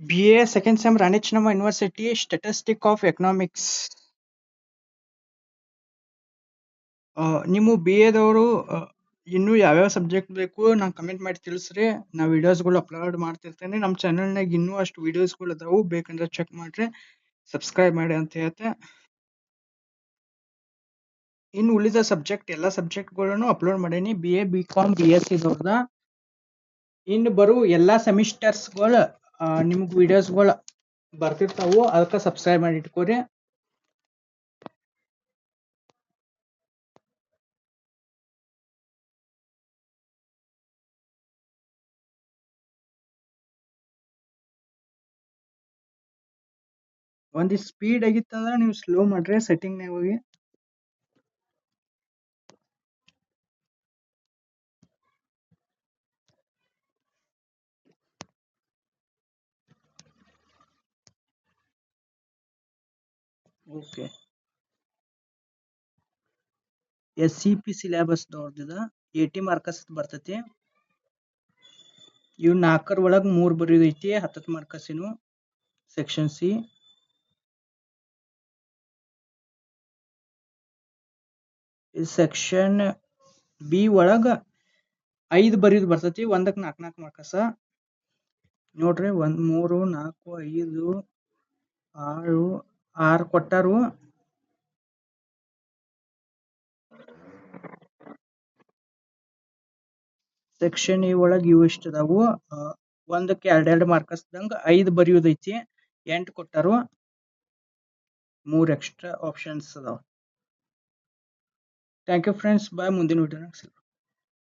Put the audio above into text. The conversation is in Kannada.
BA second sem Rani Chennamma University Statistic of Economics. ನಿಮ್ಮ ಬಿ ಎದವರು ಇನ್ನೂ ಯಾವ್ಯಾವ ಸಬ್ಜೆಕ್ಟ್ ಬೇಕು ನಾನು ಕಮೆಂಟ್ ಮಾಡಿ ತಿಳಿಸ್ರಿ. ನಾ ವಿಡಿಯೋಸ್ಗಳು ಅಪ್ಲೋಡ್ ಮಾಡ್ತಿರ್ತೇನೆ. ನಮ್ಮ ಚಾನಲ್ನಾಗ ಇನ್ನೂ ಅಷ್ಟು ವಿಡಿಯೋಸ್ಗಳು ಅದಾವು, ಬೇಕಂದ್ರೆ ಚೆಕ್ ಮಾಡ್ರಿ, ಸಬ್ಸ್ಕ್ರೈಬ್ ಮಾಡಿ ಅಂತ ಹೇಳ್ತೆ. ಇನ್ನು ಉಳಿದ ಸಬ್ಜೆಕ್ಟ್ ಎಲ್ಲ ಸಬ್ಜೆಕ್ಟ್ಗಳನ್ನು ಅಪ್ಲೋಡ್ ಮಾಡೀನಿ, BA BCom BSc ದವ್ರದ. ಇನ್ನು ಬರೋ ಎಲ್ಲ ಸೆಮಿಸ್ಟರ್ಸ್ಗಳು ನಿಮ್ಗೆ ವಿಡಿಯೋಸ್ಗಳು ಬರ್ತಿರ್ತಾವು, ಅದಕ್ಕೆ ಸಬ್ಸ್ಕ್ರೈಬ್ ಮಾಡಿ ಇಟ್ಕೋರಿ. ಒಂದು ಸ್ಪೀಡ್ ಆಗಿತ್ತಂದ್ರೆ ನೀವು ಸ್ಲೋ ಮಾಡ್ರಿ ಸೆಟ್ಟಿಂಗ್ನಾಗ ಹೋಗಿ. ಓಕೆ, SCP ಸಿಲೆಬಸ್ ದವ್ರದಿದ 80 ಮಾರ್ಕಸ್ ಬರ್ತೈತಿ. ಇವ್ 4 ಒಳಗೆ 3 ಬರೆಯೋದೈತಿ, 10 ಮಾರ್ಕಸಿನು ಸೆಕ್ಷನ್ ಸಿ. ಸೆಕ್ಷನ್ ಬಿ ಒಳಗ 5 ಬರೆಯೋದು ಬರ್ತೈತಿ, ಒಂದಕ್ಕೆ 4 ಮಾರ್ಕಸ ನೋಡ್ರಿ. 1 3 4 5 6 ಕೊಟ್ಟಾರು. ಸೆಕ್ಷನ್ ಎ ಒಳಗೆ ಇವು ಇಷ್ಟ ಅದಾವು. ಒಂದಕ್ಕೆ 2 ಮಾರ್ಕಸ್ದಂಗ 5 ಬರೆಯೋದೈತಿ, 8 ಕೊಟ್ಟಾರು, 3 ಎಕ್ಸ್ಟ್ರಾ ಆಪ್ಷನ್ಸ್ ಅದಾವ. ಥ್ಯಾಂಕ್ ಯು ಫ್ರೆಂಡ್ಸ್, ಬಾಯ್. ಮುಂದಿನ ವಿಡಿಯೋನಾಗ ಸಿಗೋಣ.